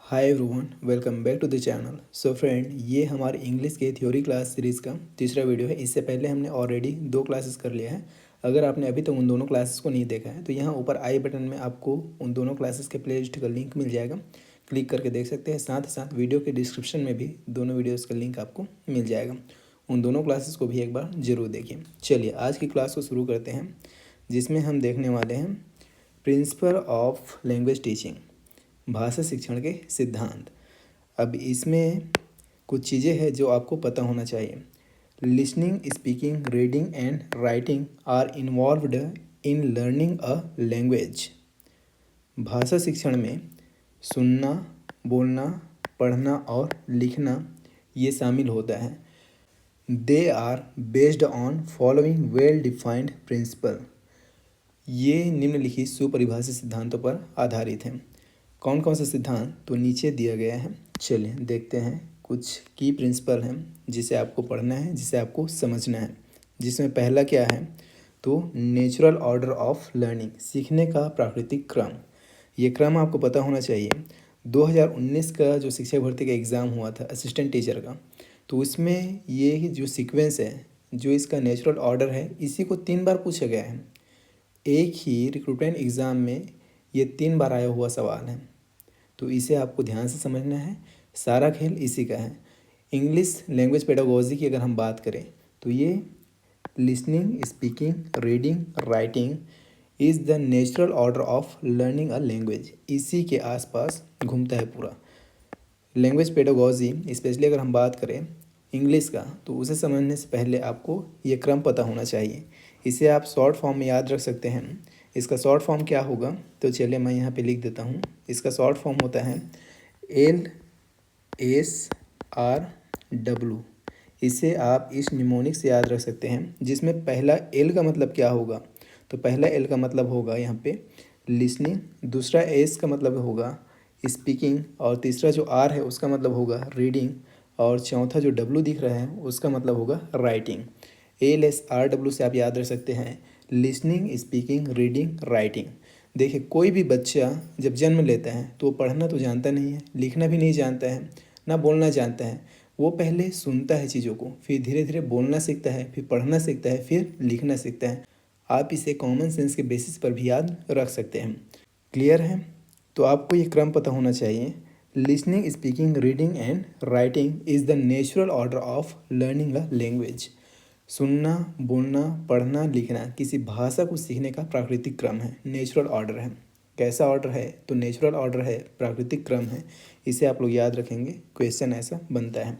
Hi everyone, welcome back to the channel. So friend, ये हमारे English के theory class series का तीसरा वीडियो है। इससे पहले हमने ऑलरेडी 2 क्लासेस कर लिया है। अगर आपने अभी तक उन दोनों क्लासेस को नहीं देखा है तो यहाँ ऊपर आई बटन में आपको उन दोनों क्लासेस के प्लेलिस्ट का लिंक मिल जाएगा, क्लिक करके देख सकते हैं। साथ ही साथ वीडियो के डिस्क्रिप्शन में भी दोनों वीडियोज़ का लिंक आपको मिल जाएगा। उन दोनों क्लासेस को भी एक बार ज़रूर देखिए। चलिए आज की क्लास को शुरू करते हैं, जिसमें हम देखने वाले हैं प्रिंसिपल ऑफ लैंग्वेज टीचिंग, भाषा शिक्षण के सिद्धांत। अब इसमें कुछ चीज़ें हैं जो आपको पता होना चाहिए। Listening, speaking, reading and writing are involved in learning a language. भाषा शिक्षण में सुनना, बोलना, पढ़ना और लिखना ये शामिल होता है। They are based on following well defined principle. ये निम्नलिखित सुपरिभाषित सिद्धांतों पर आधारित हैं। कौन कौन सा सिद्धांत तो नीचे दिया गया है। चलिए देखते हैं। कुछ की प्रिंसिपल हैं जिसे आपको पढ़ना है, जिसे आपको समझना है। जिसमें पहला क्या है तो नेचुरल ऑर्डर ऑफ लर्निंग, सीखने का प्राकृतिक क्रम। ये क्रम आपको पता होना चाहिए। 2019 का जो शिक्षक भर्ती का एग्ज़ाम हुआ था असिस्टेंट टीचर का, तो उसमें ये जो सीक्वेंस है, जो इसका नेचुरल ऑर्डर है, इसी को 3 बार पूछा गया है। एक ही रिक्रूटमेंट एग्ज़ाम में ये 3 बार आया हुआ सवाल है, तो इसे आपको ध्यान से समझना है। सारा खेल इसी का है। इंग्लिश लैंग्वेज पेडागोजी की अगर हम बात करें तो ये listening, speaking, reading, writing is the natural order of learning a language, इसी के आसपास घूमता है पूरा लैंग्वेज पेडागोजी। स्पेशली अगर हम बात करें इंग्लिश का, तो उसे समझने से पहले आपको ये क्रम पता होना चाहिए। इसे आप शॉर्ट फॉर्म में याद रख सकते हैं। इसका शॉर्ट फॉर्म क्या होगा तो चलिए मैं यहाँ पे लिख देता हूँ। इसका शॉर्ट फॉर्म होता है LSRW। इसे आप इस निमोनिक से याद रख सकते हैं, जिसमें पहला L का मतलब क्या होगा तो पहला L का मतलब होगा यहाँ पे लिसनिंग, दूसरा S का मतलब होगा स्पीकिंग, और तीसरा जो R है उसका मतलब होगा रीडिंग, और चौथा जो W दिख रहा है उसका मतलब होगा राइटिंग। LSRW से आप याद रख सकते हैं लिसनिंग, स्पीकिंग, रीडिंग, राइटिंग। देखिए, कोई भी बच्चा जब जन्म लेता है तो वो पढ़ना तो जानता नहीं है, लिखना भी नहीं जानता है, ना बोलना जानता है। वो पहले सुनता है चीज़ों को, फिर धीरे धीरे बोलना सीखता है, फिर पढ़ना सीखता है, फिर लिखना सीखता है। आप इसे कॉमन सेंस के बेसिस पर भी याद रख सकते हैं। क्लियर है? तो आपको ये क्रम पता होना चाहिए। Listening, speaking, reading and writing is the natural order of learning a language. सुनना, बोलना, पढ़ना, लिखना किसी भाषा को सीखने का प्राकृतिक क्रम है, नेचुरल ऑर्डर है। कैसा ऑर्डर है तो नेचुरल ऑर्डर है, प्राकृतिक क्रम है। इसे आप लोग याद रखेंगे, क्वेश्चन ऐसा बनता है।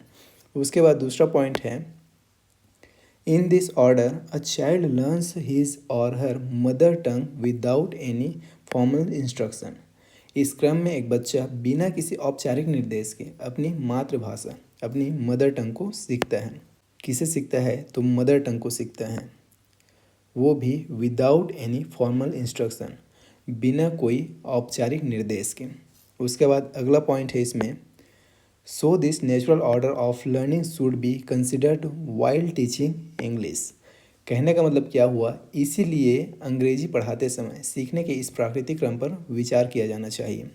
उसके बाद दूसरा पॉइंट है, in this order a child learns his or her mother tongue without any formal instruction. इस क्रम में एक बच्चा बिना किसी औपचारिक निर्देश के अपनी मातृभाषा, अपनी मदर टंग को सीखता है। किसे सीखता है तो मदर टंग को सीखता है, वो भी विदाउट एनी फॉर्मल इंस्ट्रक्शन, बिना कोई औपचारिक निर्देश के। उसके बाद अगला पॉइंट है इसमें, so this natural order of learning should be considered while teaching English. कहने का मतलब क्या हुआ, इसीलिए अंग्रेजी पढ़ाते समय सीखने के इस प्राकृतिक क्रम पर विचार किया जाना चाहिए।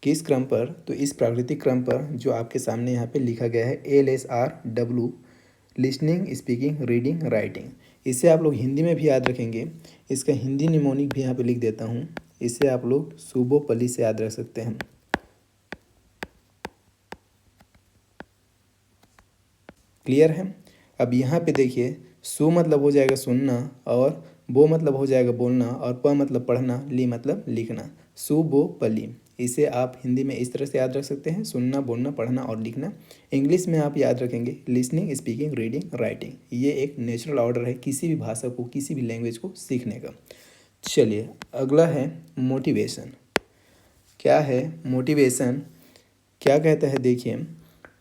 किस क्रम पर तो इस प्राकृतिक क्रम पर जो आपके सामने यहाँ पे लिखा गया है LSRW, listening, speaking, reading, writing. इसे आप लोग हिंदी में भी याद रखेंगे। इसका हिंदी निमोनिक भी यहाँ पे लिख देता हूँ। इसे आप लोग सुबोपली से याद रख सकते हैं। क्लियर है? अब यहाँ पे देखिए, सु मतलब हो जाएगा सुनना, और बो मतलब हो जाएगा बोलना, और प मतलब पढ़ना, ली मतलब लिखना। सुबोपली, इसे आप हिंदी में इस तरह से याद रख सकते हैं, सुनना, बोलना, पढ़ना और लिखना। इंग्लिश में आप याद रखेंगे लिसनिंग, स्पीकिंग, रीडिंग, राइटिंग। ये एक नेचुरल ऑर्डर है किसी भी भाषा को, किसी भी लैंग्वेज को सीखने का। चलिए अगला है मोटिवेशन। क्या है मोटिवेशन, क्या कहता है देखिए,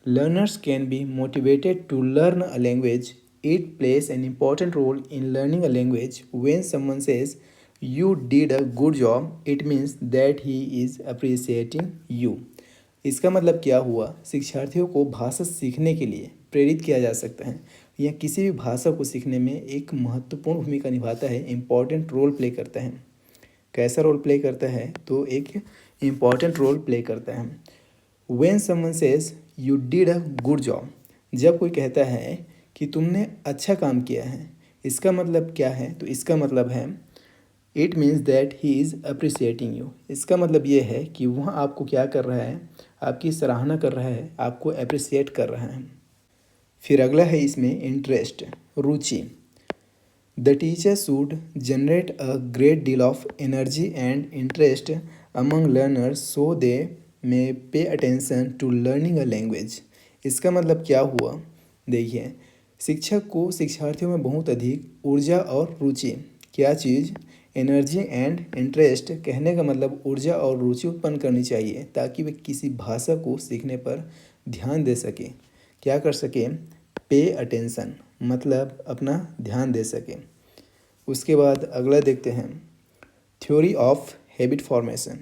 learners can be motivated to learn a language. It plays an important role in learning a language. When someone says you did a good job, it means that he is appreciating you. इसका मतलब क्या हुआ, शिक्षार्थियों को भाषा सीखने के लिए प्रेरित किया जा सकता है। यह किसी भी भाषा को सीखने में एक महत्वपूर्ण भूमिका निभाता है, इम्पॉर्टेंट रोल प्ले करता है। कैसा रोल प्ले करता है तो एक इम्पॉर्टेंट रोल प्ले करता है। When someone says you did a good job, जब कोई कहता है कि तुमने अच्छा काम किया है, इसका मतलब क्या है? तो इसका मतलब है it means that he is appreciating you. इसका मतलब ये है कि वह आपको क्या कर रहा है, आपकी सराहना कर रहा है, आपको अप्रिसिएट कर रहा है। फिर अगला है इसमें इंटरेस्ट, रुचि। The teacher should generate a great deal of energy and interest among learners so they may pay attention to learning a language. इसका मतलब क्या हुआ? देखिए, शिक्षक को शिक्षार्थियों में बहुत अधिक ऊर्जा और रुचि, क्या चीज़? Energy and interest. कहने का मतलब ऊर्जा और रुचि उत्पन्न करनी चाहिए ताकि वे किसी भाषा को सीखने पर ध्यान दे सकें। क्या कर सकें? पे अटेंशन, मतलब अपना ध्यान दे सकें। उसके बाद अगला देखते हैं, थ्योरी ऑफ हैबिट फॉर्मेशन,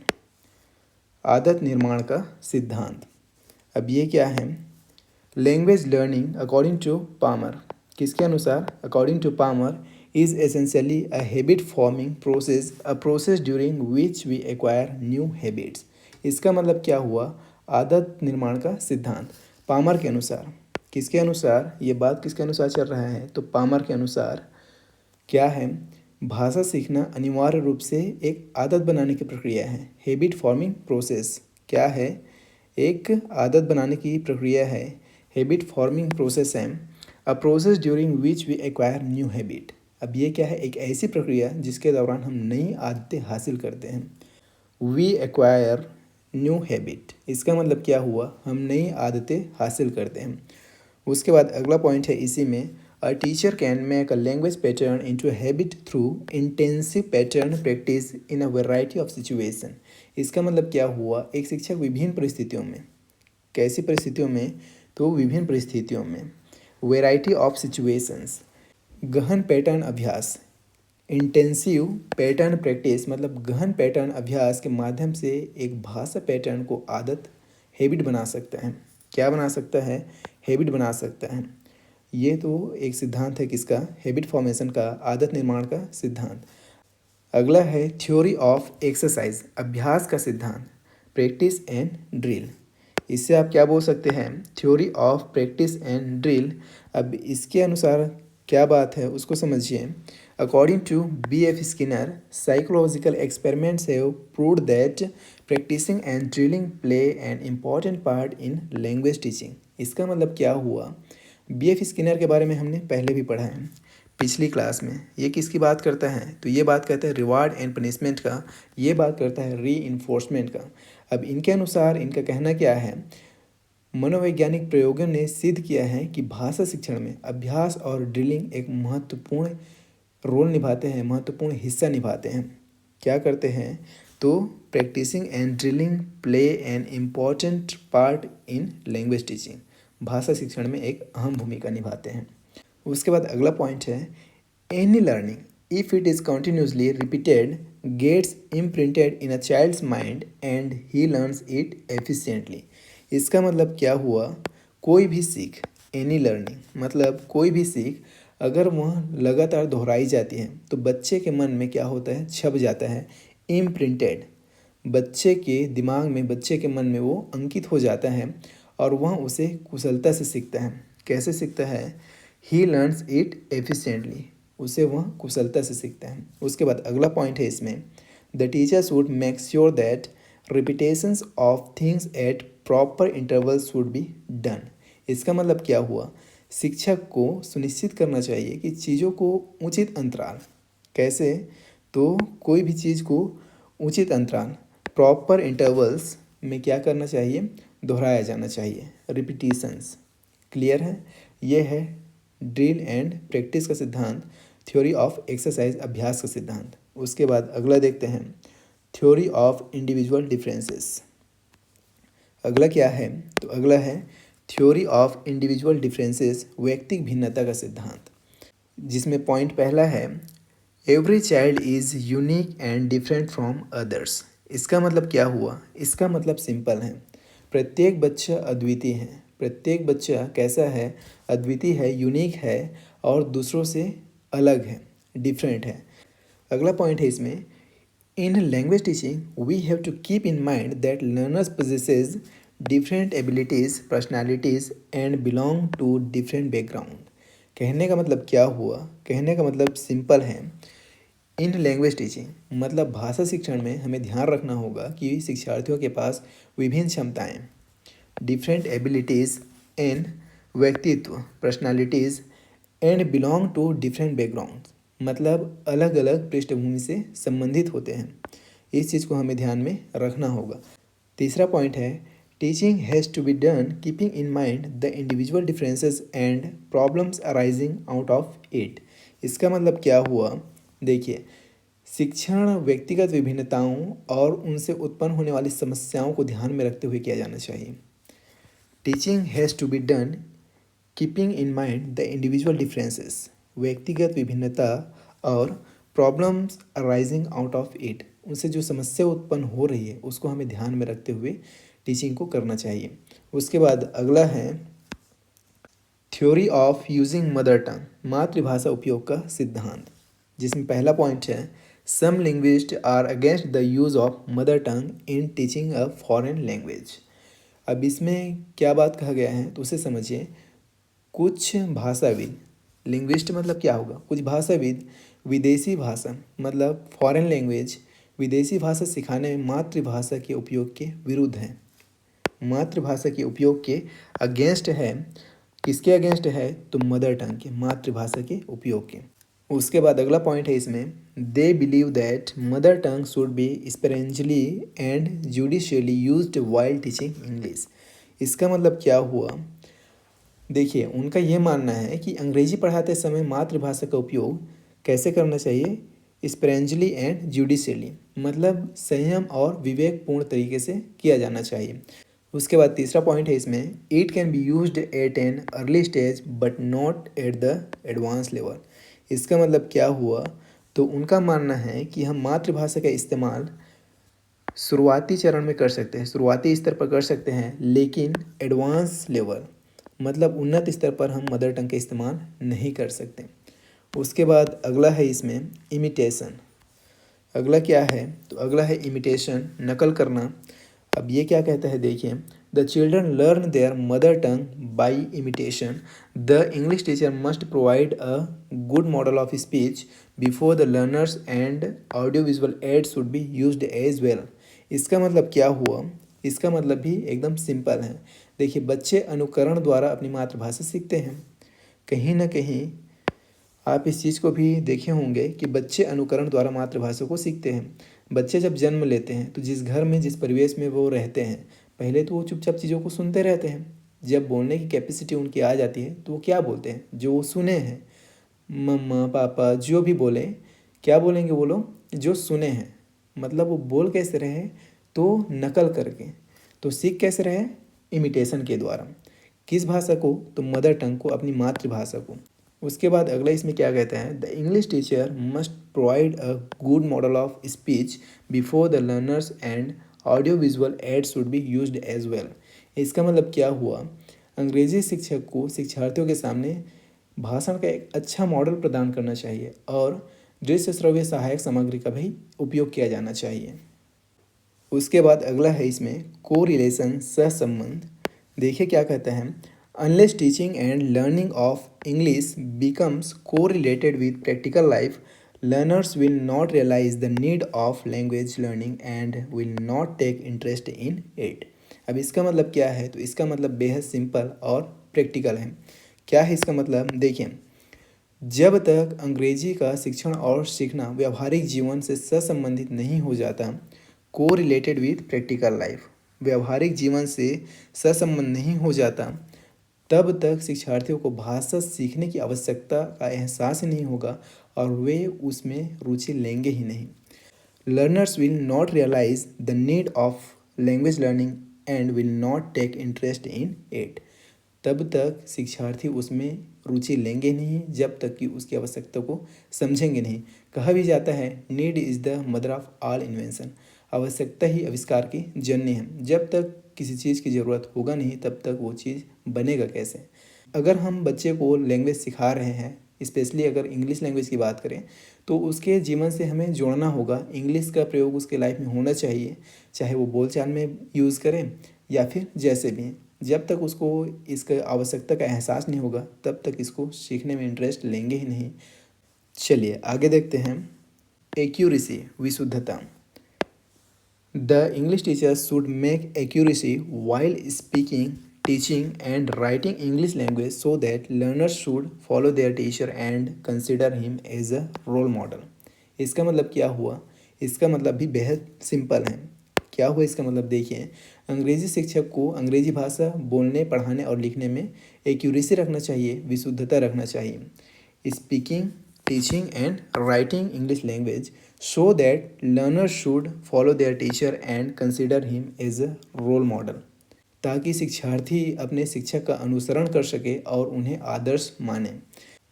आदत निर्माण का सिद्धांत। अब ये क्या है? Language learning according to Palmer, किसके अनुसार? According to Palmer is essentially a habit forming process, a process during which we acquire new habits. इसका मतलब क्या हुआ? आदत निर्माण का सिद्धांत पामर के अनुसार। किसके अनुसार? ये बात किसके अनुसार चल रहा है? तो पामर के अनुसार क्या है? भाषा सीखना अनिवार्य रूप से एक आदत बनाने की प्रक्रिया है। हैबिट फॉर्मिंग प्रोसेस क्या है? एक आदत बनाने की प्रक्रिया है। हैबिट फॉर्मिंग प्रोसेस है a process during which we acquire new habit. अब ये क्या है? एक ऐसी प्रक्रिया जिसके दौरान हम नई आदतें हासिल करते हैं। वी एक्वायर न्यू हैबिट, इसका मतलब क्या हुआ? हम नई आदतें हासिल करते हैं। उसके बाद अगला पॉइंट है इसी में, a teacher can make a language pattern into a habit through intensive pattern practice in a variety of situation. इसका मतलब क्या हुआ? एक शिक्षक विभिन्न परिस्थितियों में, कैसी परिस्थितियों में? तो विभिन्न परिस्थितियों में, वैरायटी ऑफ सिचुएशंस, गहन पैटर्न अभ्यास, इंटेंसिव पैटर्न प्रैक्टिस मतलब गहन पैटर्न अभ्यास के माध्यम से एक भाषा पैटर्न को आदत, हैबिट बना सकता है। क्या बना सकता है? हैबिट बना सकता है। ये तो एक सिद्धांत है किसका? हैबिट फॉर्मेशन का, आदत निर्माण का सिद्धांत। अगला है थ्योरी ऑफ एक्सरसाइज, अभ्यास का सिद्धांत, प्रैक्टिस एंड ड्रिल। इससे आप क्या बोल सकते हैं? Theory of practice and drill. अब इसके अनुसार क्या बात है उसको समझिए। According to B.F. Skinner, psychological experiments have proved that practising and drilling play an important part in language teaching. इसका मतलब क्या हुआ? B.F. स्किनर के बारे में हमने पहले भी पढ़ा है पिछली क्लास में। ये किसकी बात करता है? तो ये बात करता है रिवार्ड एंड पनिशमेंट का, ये बात करता है री इन्फोर्समेंट का। अब इनके अनुसार इनका कहना क्या है? मनोवैज्ञानिक प्रयोगों ने सिद्ध किया है कि भाषा शिक्षण में अभ्यास और ड्रिलिंग एक महत्वपूर्ण रोल निभाते हैं, महत्वपूर्ण हिस्सा निभाते हैं। क्या करते हैं? तो practising and drilling play an important part in language teaching, भाषा शिक्षण में एक अहम भूमिका निभाते हैं। उसके बाद अगला पॉइंट है, any learning if it is continuously repeated gets imprinted in a child's mind and he learns it efficiently. इसका मतलब क्या हुआ? कोई भी सीख, एनी लर्निंग मतलब कोई भी सीख अगर वह लगातार दोहराई जाती है तो बच्चे के मन में क्या होता है? छप जाता है। इम्प्रिंटेड, बच्चे के दिमाग में, बच्चे के मन में वो अंकित हो जाता है और वह उसे कुशलता से सीखता है। कैसे सीखता है? ही लर्न्स इट एफिशिएंटली, उसे वह कुशलता से सीखता है। उसके बाद अगला पॉइंट है इसमें, the teacher should make sure that repetitions of things at proper intervals should be done. इसका मतलब क्या हुआ? शिक्षक को सुनिश्चित करना चाहिए कि चीज़ों को उचित अंतराल, कैसे? तो कोई भी चीज़ को उचित अंतराल, प्रॉपर इंटरवल्स में क्या करना चाहिए? दोहराया जाना चाहिए, रिपीटिशंस। क्लियर है? ये है ड्रिल एंड प्रैक्टिस का सिद्धांत, थ्योरी ऑफ एक्सरसाइज, अभ्यास का सिद्धांत। उसके बाद अगला देखते हैं, थ्योरी ऑफ इंडिविजुअल डिफरेंसेस। अगला क्या है? तो अगला है थ्योरी ऑफ इंडिविजुअल डिफरेंसेस, व्यक्तिगत भिन्नता का सिद्धांत, जिसमें पॉइंट पहला है, every child is unique and different from others. इसका मतलब क्या हुआ? इसका मतलब सिंपल है, प्रत्येक बच्चा अद्वितीय है। प्रत्येक बच्चा कैसा है? अद्वितीय है, यूनिक है और दूसरों से अलग है, डिफरेंट है। अगला पॉइंट है इसमें, in language teaching we have to keep in mind that learners possesses different abilities personalities and belong to different background. कहने का मतलब क्या हुआ? कहने का मतलब सिंपल है। इन लैंग्वेज टीचिंग मतलब भाषा शिक्षण में हमें ध्यान रखना होगा कि शिक्षार्थियों के पास विभिन्न क्षमताएं, डिफरेंट एबिलिटीज़ एंड व्यक्तित्व personalities and belong to different background मतलब अलग अलग पृष्ठभूमि से संबंधित होते हैं। इस चीज़ को हमें ध्यान में रखना होगा। तीसरा पॉइंट है teaching has to be done keeping in mind the individual differences and problems arising out of it. इसका मतलब क्या हुआ? देखिए, शिक्षण व्यक्तिगत विभिन्नताओं और उनसे उत्पन्न होने वाली समस्याओं को ध्यान में रखते हुए किया जाना चाहिए। Teaching has to be done keeping in mind the individual differences व्यक्तिगत विभिन्नता और problems arising out of it उनसे जो समस्या उत्पन्न हो रही है उसको हमें ध्यान में रखते हुए टीचिंग को करना चाहिए। उसके बाद अगला है theory of using mother tongue मातृभाषा उपयोग का सिद्धांत, जिसमें पहला पॉइंट है some linguists are against the use of mother tongue in teaching a foreign language. अब इसमें क्या बात कहा गया है तो उसे समझिए। कुछ भाषाविद, लिंग्विस्ट मतलब क्या होगा? कुछ भाषाविद विदेशी भाषा मतलब फॉरेन लैंग्वेज विदेशी भाषा सिखाने में मातृभाषा के उपयोग के विरुद्ध है, मातृभाषा के उपयोग के अगेंस्ट है। किसके अगेंस्ट है? तो मदर टंग के, मातृभाषा के उपयोग के। उसके बाद अगला पॉइंट है इसमें they believe that mother tongue should be sparingly and judiciously used while teaching English. इसका मतलब क्या हुआ? देखिए, उनका ये मानना है कि अंग्रेजी पढ़ाते समय मातृभाषा का उपयोग कैसे करना चाहिए? स्पेरेंजली एंड जुडिशियली मतलब संयम और विवेकपूर्ण तरीके से किया जाना चाहिए। उसके बाद तीसरा पॉइंट है इसमें it can be used eight an early stage but not at the advance level. इसका मतलब क्या हुआ? तो उनका मानना है कि हम मातृभाषा का इस्तेमाल शुरुआती चरण में कर सकते हैं, शुरुआती स्तर पर कर सकते हैं, लेकिन एडवांस लेवल मतलब उन्नत स्तर पर हम मदर टंग का इस्तेमाल नहीं कर सकते। उसके बाद अगला है इसमें इमिटेशन। अगला क्या है? तो अगला है इमिटेशन, नकल करना। अब ये क्या कहता है देखिए, the children learn their mother tongue by imitation. The English teacher must provide a good model of speech before the learners and audio visual aid should be used as well. इसका मतलब क्या हुआ? इसका मतलब भी एकदम सिंपल है। देखिए, बच्चे अनुकरण द्वारा अपनी मातृभाषा सीखते हैं। कहीं ना कहीं आप इस चीज़ को भी देखे होंगे कि बच्चे अनुकरण द्वारा मातृभाषा को सीखते हैं। बच्चे जब जन्म लेते हैं तो जिस घर में जिस परिवेश में वो रहते हैं पहले तो वो चुपचाप चीज़ों को सुनते रहते हैं। जब बोलने की कैपेसिटी उनकी आ जाती है तो वो क्या बोलते हैं? जो वो सुने हैं, मम्मा पापा जो भी बोले, क्या बोलेंगे वो लोग? जो सुने हैं। मतलब वो बोल कैसे रहे? तो नकल करके। तो सीख कैसे रहे? इमिटेशन के द्वारा। किस भाषा को? तो मदर टंग को, अपनी मातृभाषा को। उसके बाद अगला इसमें क्या कहते हैं the English teacher must provide a good model of speech before the learners and audio visual aid should be used as well. इसका मतलब क्या हुआ? अंग्रेजी शिक्षक को शिक्षार्थियों के सामने भाषण का एक अच्छा मॉडल प्रदान करना चाहिए और दृश्य श्रव्य सहायक सामग्री का भी उपयोग किया जाना चाहिए। उसके बाद अगला है इसमें को रिलेशन, सहसंबंध। देखिए क्या कहते हैं, unless teaching and learning of English becomes correlated with practical life learners will not realise the need of language learning and will not take interest in it. अब इसका मतलब क्या है? तो इसका मतलब बेहद सिंपल और प्रैक्टिकल है। क्या है इसका मतलब? देखिए, जब तक अंग्रेजी का शिक्षण और सीखना व्यावहारिक जीवन से सहसंबंधित नहीं हो जाता, को रिलेटेड विथ प्रैक्टिकल लाइफ, व्यावहारिक जीवन से सहसंबंध नहीं हो जाता, तब तक शिक्षार्थियों को भाषा सीखने की आवश्यकता का एहसास ही नहीं होगा और वे उसमें रुचि लेंगे ही नहीं। Learners will not realise the need of language learning and will not take interest in it. तब तक शिक्षार्थी उसमें रुचि लेंगे नहीं जब तक कि उसकी आवश्यकता को समझेंगे नहीं। कहा भी जाता है need is the mother of all invention. आवश्यकता ही आविष्कार की जननी है। जब तक किसी चीज़ की ज़रूरत होगा नहीं तब तक वो चीज़ बनेगा कैसे? अगर हम बच्चे को लैंग्वेज सिखा रहे हैं, स्पेशली अगर इंग्लिश लैंग्वेज की बात करें, तो उसके जीवन से हमें जोड़ना होगा। इंग्लिश का प्रयोग उसके लाइफ में होना चाहिए, चाहे वो बोलचाल में यूज़ करें या फिर जैसे भी हैं। जब तक उसको इसका आवश्यकता का एहसास नहीं होगा तब तक इसको सीखने में इंटरेस्ट लेंगे ही नहीं। चलिए आगे देखते हैं। Accuracy, विशुद्धता। The English teachers should make accuracy while speaking, teaching, and writing English language so that learners should follow their teacher and consider him as a role model. इसका मतलब क्या हुआ? इसका मतलब भी बेहद सिंपल है। क्या हुआ इसका मतलब? देखिए, अंग्रेजी शिक्षक को अंग्रेजी भाषा बोलने, पढ़ाने और लिखने में एक्यूरेसी रखना चाहिए, विशुद्धता रखना चाहिए। Speaking, teaching and writing English language so that learners should follow their teacher and consider him as a role model, ताकि शिक्षार्थी अपने शिक्षक का अनुसरण कर सके और उन्हें आदर्श माने।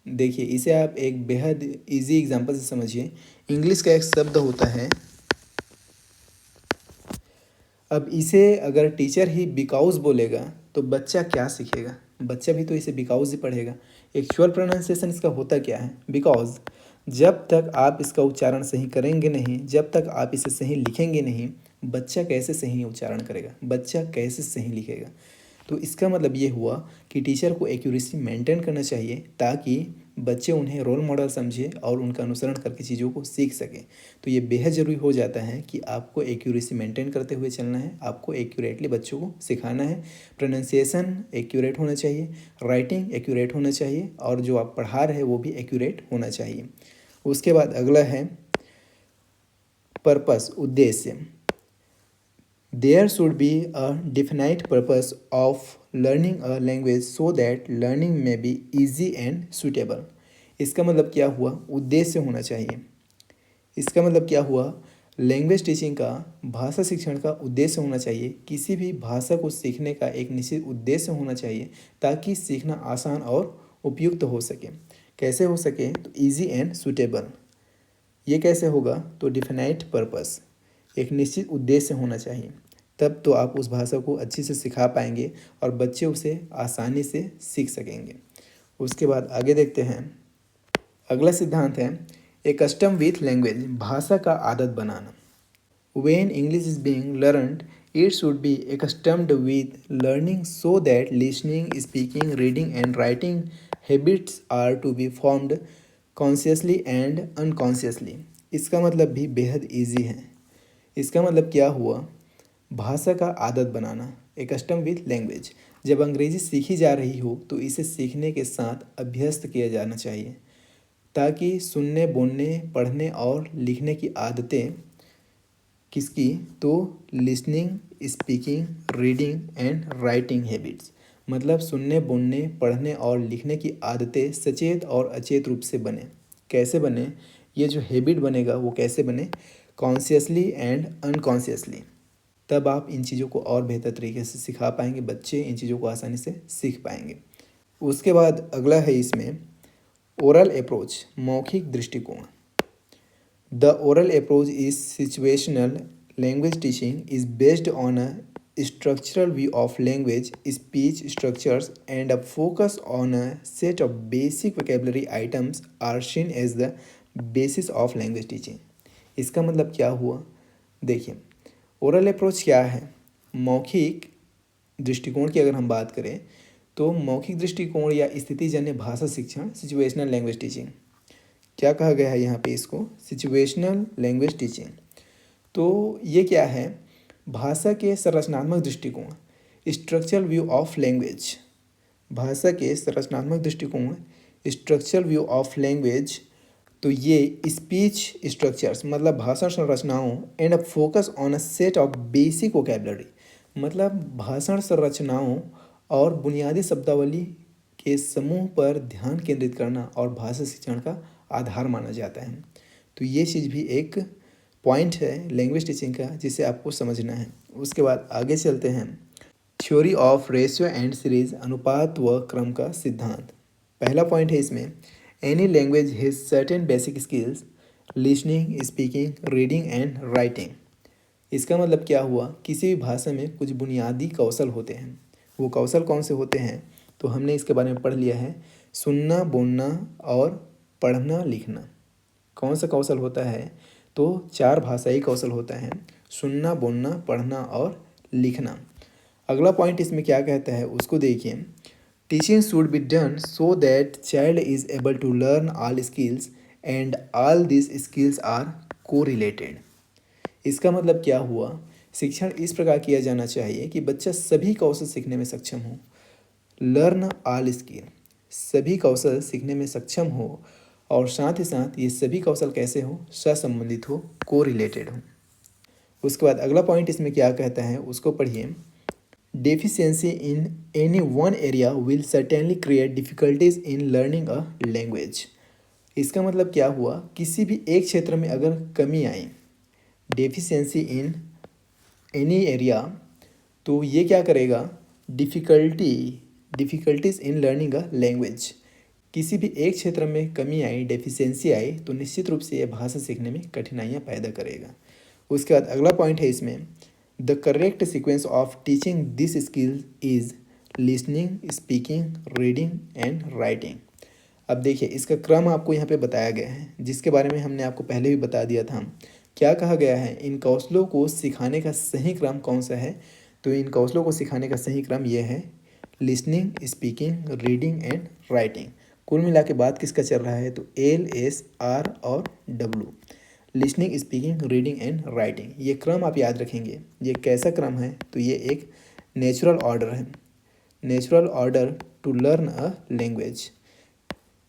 देखिए, इसे आप एक बेहद इजी एग्जांपल से समझिए। इंग्लिश का एक शब्द होता है, अब इसे अगर टीचर ही बिकॉज बोलेगा तो बच्चा क्या सीखेगा? बच्चा भी तो इसे बिकॉज ही पढ़ेगा। एक्चुअल प्रोनाउंसिएशन इसका होता क्या है? बिकॉज। जब तक आप इसका उच्चारण सही करेंगे नहीं, जब तक आप इसे सही लिखेंगे नहीं, बच्चा कैसे सही उच्चारण करेगा? बच्चा कैसे सही लिखेगा? तो इसका मतलब ये हुआ कि टीचर को एक्यूरेसी मेंटेन करना चाहिए ताकि बच्चे उन्हें रोल मॉडल समझे और उनका अनुसरण करके चीज़ों को सीख सकें। तो ये बेहद ज़रूरी हो जाता है कि आपको एक्यूरेसी मेंटेन करते हुए चलना है, आपको एक्यूरेटली बच्चों को सिखाना है। प्रोनाउंसिएशन एक्यूरेट होना चाहिए, राइटिंग एक्यूरेट होना चाहिए और जो आप पढ़ा रहे हैं वो भी एक्यूरेट होना चाहिए। उसके बाद अगला है पर्पस, उद्देश्य। There should be a definite purpose of learning a language so that learning may be easy and suitable. इसका मतलब क्या हुआ? उद्देश्य होना चाहिए। इसका मतलब क्या हुआ? लैंग्वेज टीचिंग का, भाषा शिक्षण का उद्देश्य होना चाहिए। किसी भी भाषा को सीखने का एक निश्चित उद्देश्य होना चाहिए ताकि सीखना आसान और उपयुक्त हो सके। कैसे हो सके? तो ईजी एंड सुटेबल। ये कैसे होगा? तो डिफाइनाइट पर्पस, एक निश्चित उद्देश्य होना चाहिए, तब तो आप उस भाषा को अच्छे से सिखा पाएंगे और बच्चे उसे आसानी से सीख सकेंगे। उसके बाद आगे देखते हैं। अगला सिद्धांत है ए कस्टम विथ लैंग्वेज, भाषा का आदत बनाना। When English is being learned, it should be accustomed with learning so that listening, speaking, reading and writing habits are to be formed consciously and unconsciously. इसका मतलब भी बेहद इजी है। इसका मतलब क्या हुआ? भाषा का आदत बनाना, ए कस्टम विथ लैंग्वेज। जब अंग्रेज़ी सीखी जा रही हो तो इसे सीखने के साथ अभ्यस्त किया जाना चाहिए ताकि सुनने, बोलने, पढ़ने और लिखने की आदतें किसकी? तो listening, speaking, reading and writing habits, मतलब सुनने, बोलने, पढ़ने और लिखने की आदतें सचेत और अचेत रूप से बने। कैसे बने? ये जो हैबिट बनेगा वो कैसे बने? Consciously and unconsciously. तब आप इन चीज़ों को और बेहतर तरीके से सिखा पाएंगे, बच्चे इन चीज़ों को आसानी से सीख पाएंगे। उसके बाद अगला है इसमें ओरल अप्रोच, मौखिक दृष्टिकोण। The oral approach is situational language teaching is based on a structural view of language, speech structures and a focus on a set of basic vocabulary items are seen as the basis of language teaching. इसका मतलब क्या हुआ? देखिए, oral approach क्या है? मौखिक दृष्टिकोण की अगर हम बात करें तो मौखिक दृष्टिकोण या स्थितिजन्य भाषा शिक्षण, सिचुएशनल लैंग्वेज टीचिंग। क्या कहा गया है यहाँ पे इसको? Situational language teaching. तो ये क्या है? भाषा के संरचनात्मक दृष्टिकोण, स्ट्रक्चरल व्यू ऑफ लैंग्वेज। भाषा के संरचनात्मक दृष्टिकोण, स्ट्रक्चरल व्यू ऑफ लैंग्वेज। तो ये स्पीच स्ट्रक्चर्स मतलब भाषण संरचनाओं and a focus on a set of basic vocabulary, मतलब भाषण संरचनाओं और बुनियादी शब्दावली के समूह पर ध्यान केंद्रित करना और भाषा शिक्षण का आधार माना जाता है। तो ये चीज़ भी एक पॉइंट है लैंग्वेज टीचिंग का जिसे आपको समझना है। उसके बाद आगे चलते हैं। Theory of ratio and series, अनुपात व क्रम का सिद्धांत। पहला पॉइंट है इसमें any language has certain basic skills, listening, speaking, reading and writing. इसका मतलब क्या हुआ? किसी भी भाषा में कुछ बुनियादी कौशल होते हैं। वो कौशल कौन से होते हैं? तो हमने इसके बारे में पढ़ लिया है, सुनना, बोलना और पढ़ना, लिखना। कौन सा कौशल होता है? तो 4 भाषाई कौशल होता है, सुनना, बोलना, पढ़ना और लिखना। अगला पॉइंट इसमें क्या कहता है उसको देखिए। Teaching should be done so that child is able to learn all skills and all this skills are correlated. इसका मतलब क्या हुआ, शिक्षण इस प्रकार किया जाना चाहिए कि बच्चा सभी कौशल सीखने में सक्षम हो। लर्न ऑल स्किल, सभी कौशल सीखने में सक्षम हो, और साथ ही साथ ये सभी कौशल कैसे हो, सहसंबंधित हो, को रिलेटेड हो। उसके बाद अगला पॉइंट इसमें क्या कहता है उसको पढ़िए। Deficiency in any one area will certainly create difficulties in learning a language. इसका मतलब क्या हुआ, किसी भी एक क्षेत्र में अगर कमी आई, डेफिशिएंसी इन एनी एरिया, तो ये क्या करेगा, difficulties in learning a language. किसी भी एक क्षेत्र में कमी आई, डेफिशिएंसी आई, तो निश्चित रूप से यह भाषा सीखने में कठिनाइयाँ पैदा करेगा। उसके बाद अगला पॉइंट है इसमें, the correct sequence of teaching this skill is listening, speaking, reading and writing. अब देखिए इसका क्रम आपको यहाँ पे बताया गया है, जिसके बारे में हमने आपको पहले भी बता दिया था। क्या कहा गया है, इन कौशलों को सिखाने का सही क्रम कौन सा है, तो इन कौशलों को सिखाने का सही क्रम ये है, listening, speaking, reading and writing. कुल मिला के बात किसका चल रहा है, तो LSR और W, listening, speaking, reading and writing. ये क्रम आप याद रखेंगे। ये कैसा क्रम है, तो ये एक नेचुरल ऑर्डर है, natural order to learn a language.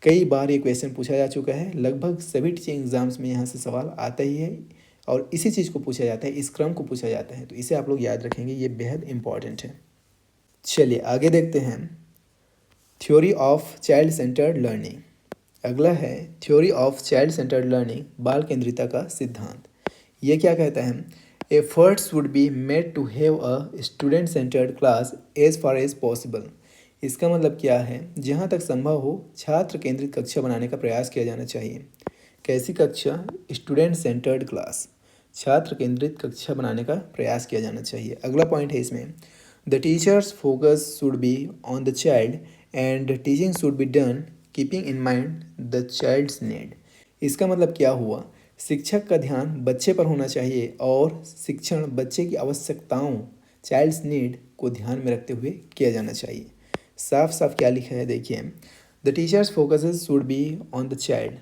कई बार ये क्वेश्चन पूछा जा चुका है, लगभग सभी टीचिंग एग्जाम्स में यहाँ से सवाल आता ही है, और इसी चीज़ को पूछा जाता है, इस क्रम को पूछा जाता है, तो इसे आप लोग याद रखेंगे, ये बेहद इंपॉर्टेंट है। चलिए आगे देखते हैं, theory of child centred learning. अगला है theory of child centred learning, बाल केंद्रिता का सिद्धांत। ये क्या कहता है, efforts would be made to have a student centred class as far as possible. इसका मतलब क्या है, जहाँ तक संभव हो छात्र केंद्रित कक्षा बनाने का प्रयास किया जाना चाहिए। कैसी कक्षा, स्टूडेंट सेंटर्ड क्लास, छात्र केंद्रित कक्षा बनाने का प्रयास किया जाना चाहिए। अगला पॉइंट है इसमें, the teacher's focus should be on the child and teaching should be done keeping in mind the child's need. इसका मतलब क्या हुआ, शिक्षक का ध्यान बच्चे पर होना चाहिए और शिक्षण बच्चे की आवश्यकताओं, चाइल्ड्स नीड को ध्यान में रखते हुए किया जाना चाहिए। साफ साफ क्या लिखा है देखिए, the teacher's focuses should be on the child,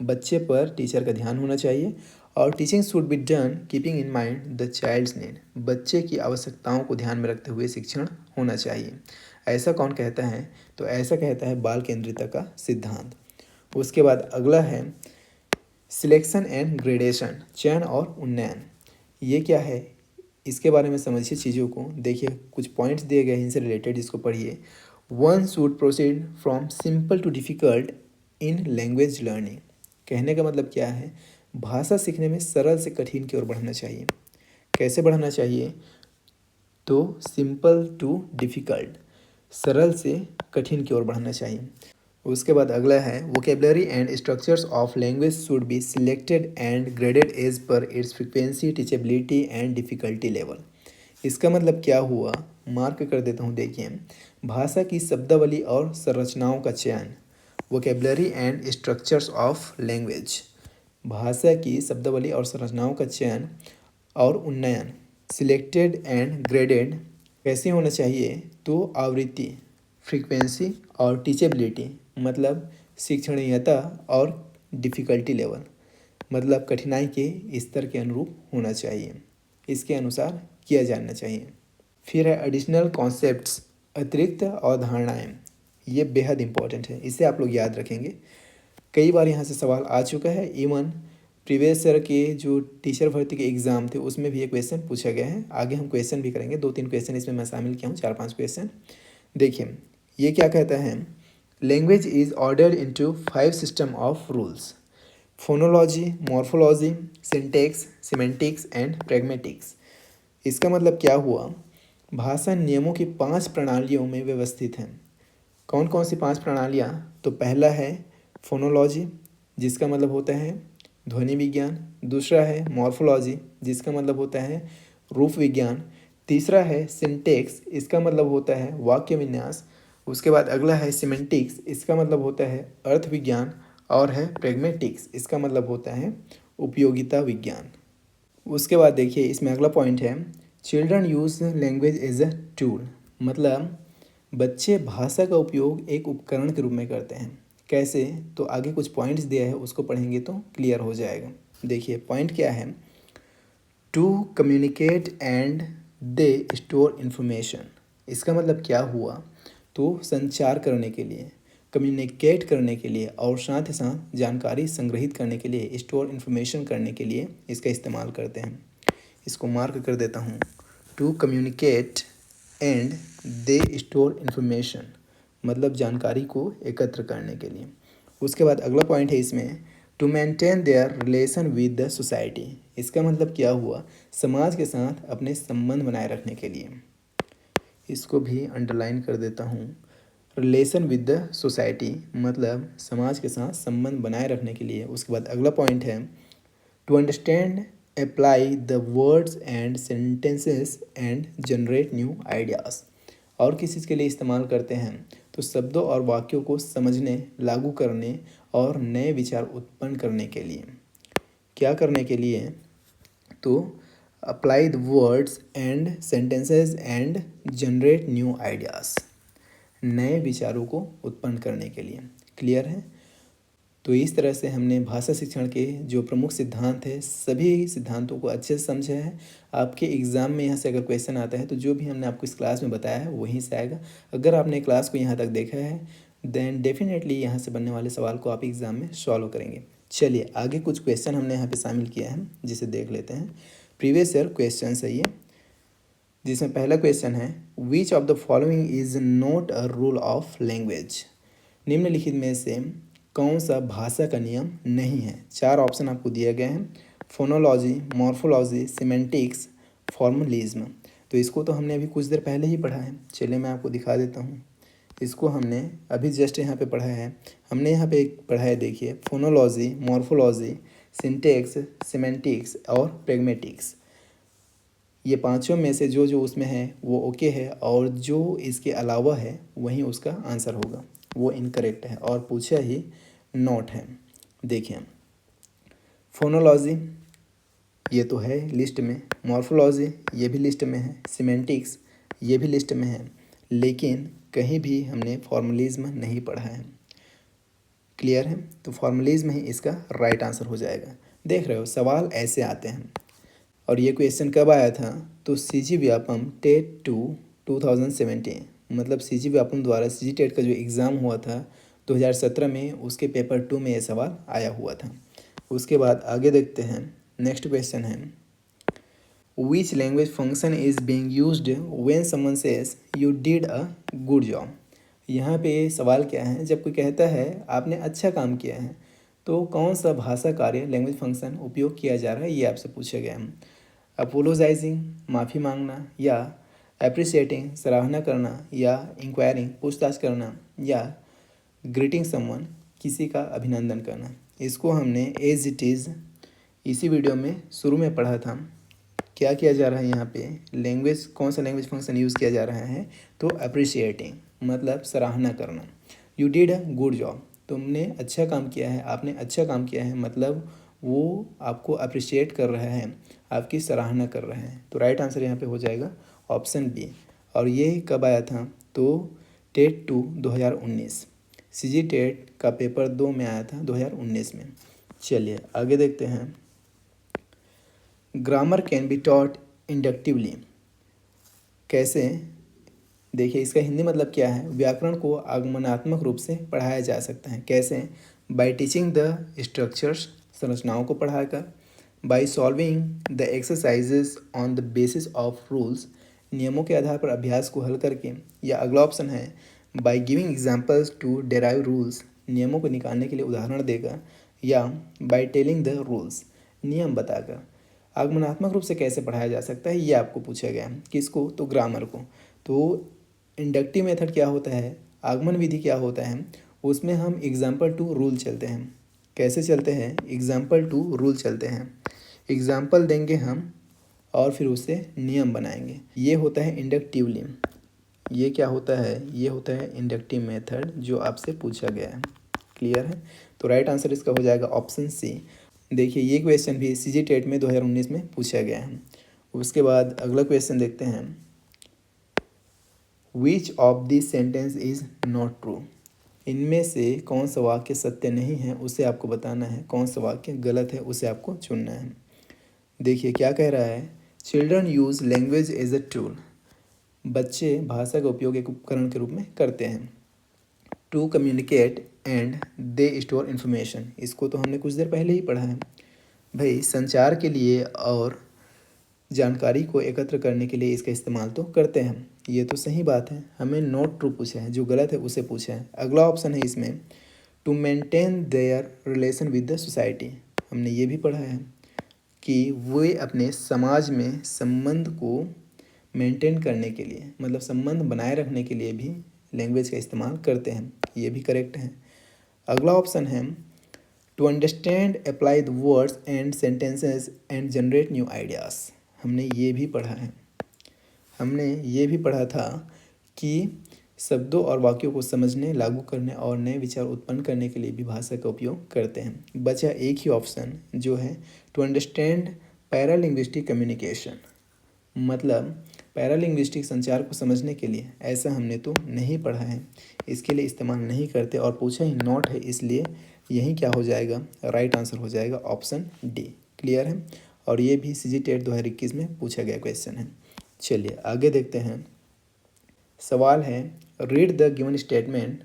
बच्चे पर टीचर का ध्यान होना चाहिए, और teaching should be done keeping in mind the child's need, बच्चे की आवश्यकताओं को ध्यान में रखते हुए शिक्षण होना चाहिए। ऐसा कौन कहता है, तो ऐसा कहता है बाल केंद्रिता का सिद्धांत। उसके बाद अगला है सिलेक्शन एंड ग्रेडेशन, चयन और उन्नयन। ये क्या है, इसके बारे में समझिए चीज़ों को। देखिए कुछ पॉइंट्स दिए गए हैं इनसे रिलेटेड, इसको पढ़िए। One should proceed from simple too difficult in language learning. कहने का मतलब क्या है, भाषा सीखने में सरल से कठिन की ओर बढ़ना चाहिए। कैसे बढ़ना चाहिए, तो सिंपल टू डिफ़िकल्ट, सरल से कठिन की ओर बढ़ना चाहिए। उसके बाद अगला है vocabulary and structures of language should be selected and graded as per its frequency, teachability and difficulty level. इसका मतलब क्या हुआ, मार्क कर देता हूँ। देखिए, भाषा की शब्दावली और संरचनाओं का चयन, vocabulary and structures of language, भाषा की शब्दावली और संरचनाओं का चयन और उन्नयन, सिलेक्टेड एंड ग्रेडेड कैसे होना चाहिए, तो आवृत्ति, फ्रीक्वेंसी और टीचेबिलिटी मतलब शिक्षणीयता, और डिफ़िकल्टी लेवल मतलब कठिनाई के स्तर के अनुरूप होना चाहिए, इसके अनुसार किया जाना चाहिए। फिर है एडिशनल कॉन्सेप्ट्स, अतिरिक्त अवधारणाएँ। ये बेहद इंपॉर्टेंट है, इसे आप लोग याद रखेंगे। कई बार यहाँ से सवाल आ चुका है, इवन प्रीवियस ईयर के जो टीचर भर्ती के एग्ज़ाम थे उसमें भी ये क्वेश्चन पूछा गया है। आगे हम क्वेश्चन भी करेंगे, 2-3 क्वेश्चन इसमें मैं शामिल किया हूँ, 4-5 क्वेश्चन। देखिए ये क्या कहता है, language is ordered into 5 system of rules, phonology, morphology, syntax, semantics and pragmatics. इसका मतलब क्या हुआ, भाषा नियमों की 5 प्रणालियों में व्यवस्थित है। कौन कौन सी 5 प्रणालियाँ, तो पहला है फोनोलॉजी, जिसका मतलब होता है ध्वनि विज्ञान। दूसरा है मॉर्फोलॉजी, जिसका मतलब होता है रूप विज्ञान। तीसरा है सिंटेक्स, इसका मतलब होता है वाक्य विन्यास। उसके बाद अगला है सिमेंटिक्स, इसका मतलब होता है अर्थ विज्ञान। और है प्रैग्मेटिक्स, इसका मतलब होता है उपयोगिता विज्ञान। उसके बाद देखिए इसमें अगला पॉइंट है children use language as a tool, मतलब बच्चे भाषा का उपयोग एक उपकरण के रूप में करते हैं। कैसे? तो आगे कुछ पॉइंट्स दिया है, उसको पढ़ेंगे तो क्लियर हो जाएगा। देखिए पॉइंट क्या है, to communicate and they store information. इसका मतलब क्या हुआ, तो संचार करने के लिए, कम्युनिकेट करने के लिए और साथ ही साथ जानकारी संग्रहित करने के लिए, स्टोर इन्फॉर्मेशन करने के लिए इसका इस्तेमाल करते हैं। इसको मार्क कर देता हूँ, to communicate and they store information, मतलब जानकारी को एकत्र करने के लिए। उसके बाद अगला पॉइंट है इसमें, to maintain their relation with the society. इसका मतलब क्या हुआ, समाज के साथ अपने संबंध बनाए रखने के लिए। इसको भी अंडरलाइन कर देता हूँ, रिलेशन विद द सोसाइटी मतलब समाज के साथ संबंध बनाए रखने के लिए। उसके बाद अगला पॉइंट है, to understand apply the words and sentences and generate new ideas. और किस चीज़ के लिए इस्तेमाल करते हैं, तो शब्दों और वाक्यों को समझने, लागू करने और नए विचार उत्पन्न करने के लिए। क्या करने के लिए, तो apply the words and sentences and generate new ideas, नए विचारों को उत्पन्न करने के लिए। क्लियर है? तो इस तरह से हमने भाषा शिक्षण के जो प्रमुख सिद्धांत है, सभी सिद्धांतों को अच्छे से समझा है। आपके एग्ज़ाम में यहाँ से अगर क्वेश्चन आता है तो जो भी हमने आपको इस क्लास में बताया है वहीं से आएगा। अगर आपने क्लास को यहाँ तक देखा है देन डेफिनेटली यहाँ से बनने वाले सवाल को आप एग्ज़ाम में सॉल्व करेंगे। चलिए आगे कुछ क्वेश्चन हमने यहाँ पर शामिल किया है जिसे देख लेते हैं। प्रीवियस ईयर क्वेश्चन है ये, जिसमें पहला क्वेश्चन है, which of the following is not a rule of language. निम्नलिखित में से कौन सा भाषा का नियम नहीं है। 4 ऑप्शन आपको दिए गए हैं, फोनोलॉजी, मॉर्फोलॉजी, सिमेंटिक्स, फॉर्मलिज्म। तो इसको तो हमने अभी कुछ देर पहले ही पढ़ा है, चलिए मैं आपको दिखा देता हूँ। इसको हमने अभी जस्ट यहाँ पे पढ़ा है। हमने यहाँ पे पढ़ा है, देखिए, फोनोलॉजी, मॉर्फोलॉजी, सिंटेक्स, सिमेंटिक्स और प्रेगमेटिक्स। ये पांचों में से जो जो उसमें है वो ओके है, और जो इसके अलावा है वहीं उसका आंसर होगा, वो इनकरेक्ट है और पूछा ही नॉट है। देखिए फोनोलॉजी ये तो है लिस्ट में, मॉर्फोलॉजी ये भी लिस्ट में है, सिमेंटिक्स ये भी लिस्ट में है, लेकिन कहीं भी हमने फॉर्मलिज्म नहीं पढ़ा है। क्लियर है? तो फॉर्मलिज्म ही इसका राइट आंसर हो जाएगा। देख रहे हो सवाल ऐसे आते हैं। और ये क्वेश्चन कब आया था, तो सीजी व्यापम टेट 2017, मतलब सीजी व्यापम द्वारा सीजी टेट का जो एग्ज़ाम हुआ था 2017 में, उसके पेपर 2 में ये सवाल आया हुआ था। उसके बाद आगे देखते हैं, नेक्स्ट क्वेश्चन है, which language function is being used when someone says you did a good job. यहाँ पे सवाल क्या है, जब कोई कहता है आपने अच्छा काम किया है, तो कौन सा भाषा कार्य लैंग्वेज फंक्शन उपयोग किया जा रहा है, ये आपसे पूछा गया है। अपोलोजाइजिंग माफ़ी मांगना, या अप्रिशिएटिंग सराहना करना, या इंक्वायरिंग पूछताछ करना, या ग्रीटिंग समवन किसी का अभिनंदन करना। इसको हमने एज इट इज़ इसी वीडियो में शुरू में पढ़ा था। क्या किया जा रहा है यहाँ पे, लैंग्वेज कौन सा लैंग्वेज फंक्शन यूज़ किया जा रहा है, तो अप्रिशिएटिंग मतलब सराहना करना। You did a good job, तुमने अच्छा काम किया है, आपने अच्छा काम किया है, मतलब वो आपको अप्रिशिएट कर रहा है, आपकी सराहना कर रहा है। तो राइट आंसर यहाँ पे हो जाएगा ऑप्शन बी। और ये कब आया था, तो टेट 2 2019, सीजी टेट का पेपर 2 में आया था 2019 में। चलिए आगे देखते हैं, grammar can be taught inductively. कैसे? देखिए इसका हिंदी मतलब क्या है, व्याकरण को आगमनात्मक रूप से पढ़ाया जा सकता है। कैसे? बाय टीचिंग द स्ट्रक्चर्स, संरचनाओं को पढ़ाकर, by solving the exercises on the basis of rules, नियमों के आधार पर अभ्यास को हल करके, या अगला ऑप्शन है by giving examples to derive rules, नियमों को निकालने के लिए उदाहरण देकर, या बाय टेलिंग द रूल्स, नियम बताकर। आगमनात्मक रूप से कैसे पढ़ाया जा सकता है, ये आपको पूछा गया है। किसको? तो ग्रामर को। तो इंडक्टिव मेथड क्या होता है, आगमन विधि क्या होता है, उसमें हम एग्जाम्पल टू रूल चलते हैं। कैसे चलते हैं? एग्जाम्पल टू रूल चलते हैं। एग्जाम्पल देंगे हम और फिर उससे नियम बनाएंगे। ये होता है इंडक्टिवली। ये क्या होता है? ये होता है इंडक्टिव मेथड जो आपसे पूछा गया है। क्लियर है? तो राइट आंसर इसका हो जाएगा ऑप्शन सी। देखिए ये क्वेश्चन भी सीजी टेट में 2019 में पूछा गया है। उसके बाद अगला क्वेश्चन देखते हैं, which of this sentence is not true. इनमें से कौन सा वाक्य सत्य नहीं है उसे आपको बताना है, कौन सा वाक्य गलत है उसे आपको चुनना है। देखिए क्या कह रहा है, children use language as a tool. बच्चे भाषा का उपयोग एक उपकरण के रूप में करते हैं। To communicate and they store information, इसको तो हमने कुछ देर पहले ही पढ़ा है। भाई संचार के लिए और जानकारी को एकत्र करने के लिए इसका इस्तेमाल तो करते हैं, ये तो सही बात है। हमें नॉट ट्रू पूछा है, जो गलत है उसे पूछा है। अगला ऑप्शन है इसमें, to maintain their relation with the society. हमने ये भी पढ़ा है कि वे अपने समाज में संबंध को मेंटेन करने के लिए, मतलब संबंध बनाए रखने के लिए भी लैंग्वेज का इस्तेमाल करते हैं, ये भी करेक्ट है। अगला ऑप्शन है, to understand apply the words and sentences and generate new ideas. हमने ये भी पढ़ा है, हमने ये भी पढ़ा था कि शब्दों और वाक्यों को समझने, लागू करने और नए विचार उत्पन्न करने के लिए भी भाषा का उपयोग करते हैं। बचा एक ही ऑप्शन जो है टू अंडरस्टैंड पैरालिंग्विस्टिक कम्युनिकेशन, मतलब पैरालिंग्विस्टिक संचार को समझने के लिए। ऐसा हमने तो नहीं पढ़ा है, इसके लिए इस्तेमाल नहीं करते और पूछा ही नॉट है, इसलिए यही क्या हो जाएगा, राइट आंसर हो जाएगा ऑप्शन डी। क्लियर है, और ये भी सी जी टेट 2021 में पूछा गया क्वेश्चन है। चलिए आगे देखते हैं। सवाल है, read the given statement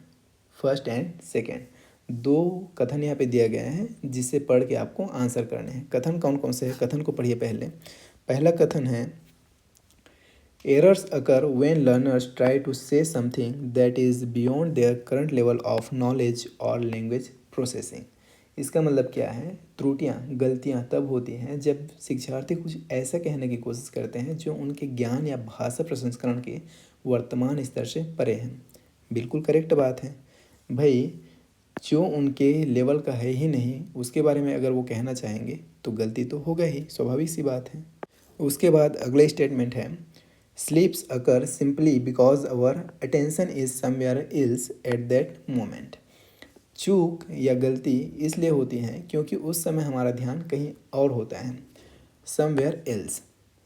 first and second. दो कथन यहाँ पे दिया गया है जिसे पढ़ के आपको आंसर करने हैं। कथन कौन कौन से है, कथन को पढ़िए पहले। पहला कथन है, errors occur when learners try to say something that is beyond their current level of knowledge और लैंग्वेज प्रोसेसिंग। इसका मतलब क्या है, त्रुटियाँ, गलतियाँ तब होती हैं जब शिक्षार्थी कुछ ऐसा कहने की कोशिश करते हैं जो उनके ज्ञान या भाषा प्रसंस्करण के वर्तमान स्तर से परे हैं। बिल्कुल करेक्ट बात है भाई, जो उनके लेवल का है ही नहीं उसके बारे में अगर वो कहना चाहेंगे तो गलती तो होगा ही, स्वाभाविक सी बात है। उसके बाद अगला स्टेटमेंट है, slips occur simply because our attention is somewhere else at that moment. चूक या गलती इसलिए होती है क्योंकि उस समय हमारा ध्यान कहीं और होता है, समवेयर एल्स।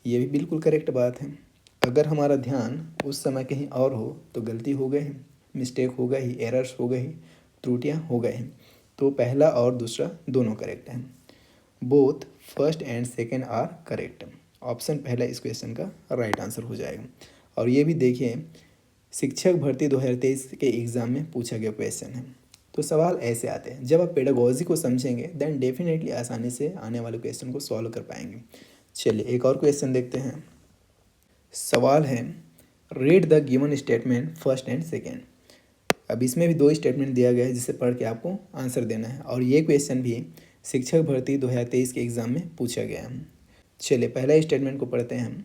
ये भी बिल्कुल करेक्ट बात है। अगर हमारा ध्यान उस समय कहीं और हो तो गलती हो गई, मिस्टेक हो गई, एरर्स हो गई, त्रुटियाँ हो गई। तो पहला और दूसरा दोनों करेक्ट हैं। Both first and second are correct. Option पहला इस क्वेश्चन का राइट आंसर हो जाएगा। और ये भी देखिए, शिक्षक भर्ती 2023 के एग्ज़ाम में पूछा गया क्वेश्चन है। तो सवाल ऐसे आते हैं, जब आप पेडागोजी को समझेंगे देन डेफिनेटली आसानी से आने वाले क्वेश्चन को सॉल्व कर पाएंगे। चलिए एक और क्वेश्चन देखते हैं। सवाल है, read the given statement first and second. अब इसमें भी दो स्टेटमेंट दिया गया है जिसे पढ़ के आपको आंसर देना है, और ये क्वेश्चन भी शिक्षक भर्ती 2023 के एग्ज़ाम में पूछा गया है। चलिए पहला स्टेटमेंट को पढ़ते हैं हम।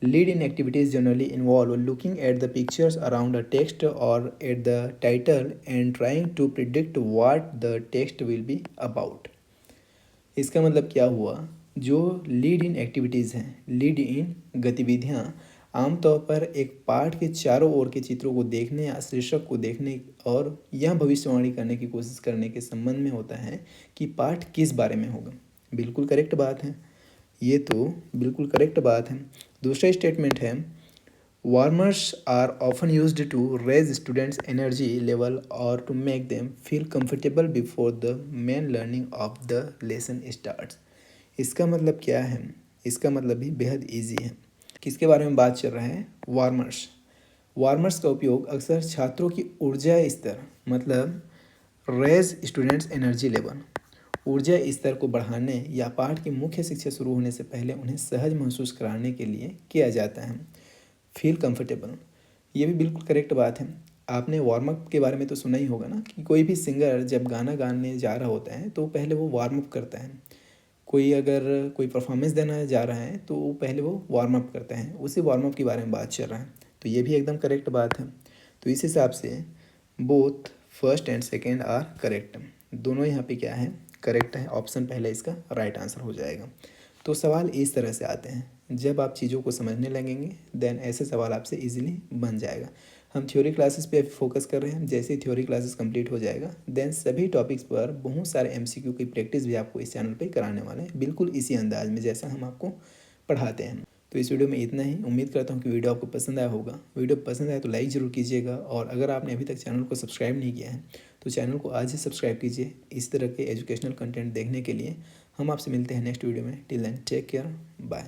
Lead in activities generally involve looking at the pictures around a text और at the title and trying to predict what the text will be about. इसका मतलब क्या हुआ, जो लीड इन एक्टिविटीज़ हैं, लीड इन गतिविधियाँ आमतौर पर एक पाठ के चारों ओर के चित्रों को देखने या शीर्षक को देखने और यह भविष्यवाणी करने की कोशिश करने के संबंध में होता है कि पाठ किस बारे में होगा। बिल्कुल करेक्ट बात है, ये तो बिल्कुल करेक्ट बात है। दूसरा स्टेटमेंट है, warmers are often used to raise students energy level और to make them feel comfortable before the main learning of the lesson starts. इसका मतलब क्या है, इसका मतलब भी बेहद ईजी है। किसके बारे में बात चल रहा है, वार्मर्स। वार्मर्स का उपयोग अक्सर छात्रों की ऊर्जा स्तर, मतलब रेज स्टूडेंट्स एनर्जी लेवल, ऊर्जा स्तर को बढ़ाने या पाठ की मुख्य शिक्षा शुरू होने से पहले उन्हें सहज महसूस कराने के लिए किया जाता है। फील कंफर्टेबल, ये भी बिल्कुल करेक्ट बात है। आपने वार्म अप के बारे में तो सुना ही होगा ना, कि कोई भी सिंगर जब गाना गाने जा रहा होता है तो पहले वो वार्म अप करता है। कोई अगर कोई परफॉर्मेंस देना जा रहा है तो पहले वो वार्म अप करते हैं, उसी वार्म अप के बारे में बात चल रहा है। तो ये भी एकदम करेक्ट बात है। तो इस हिसाब से both first and second are correct, दोनों यहाँ पे क्या है, करेक्ट है। ऑप्शन पहले इसका राइट आंसर हो जाएगा। तो सवाल इस तरह से आते हैं, जब आप चीज़ों को समझने लगेंगे देन ऐसे सवाल आपसे इजीली बन जाएगा। हम थ्योरी क्लासेस पे फोकस कर रहे हैं, जैसे ही थ्योरी क्लासेस कंप्लीट हो जाएगा देन सभी टॉपिक्स पर बहुत सारे एमसीक्यू की प्रैक्टिस भी आपको इस चैनल पे कराने वाले हैं, बिल्कुल इसी अंदाज में जैसा हम आपको पढ़ाते हैं। तो इस वीडियो में इतना ही। उम्मीद करता हूँ कि वीडियो आपको पसंद आया होगा। वीडियो पसंद आए तो लाइक ज़रूर कीजिएगा, और अगर आपने अभी तक चैनल को सब्सक्राइब नहीं किया है तो चैनल को आज ही सब्सक्राइब कीजिए इस तरह के एजुकेशनल कंटेंट देखने के लिए। हम आपसे मिलते हैं नेक्स्ट वीडियो में। Till then take care, bye.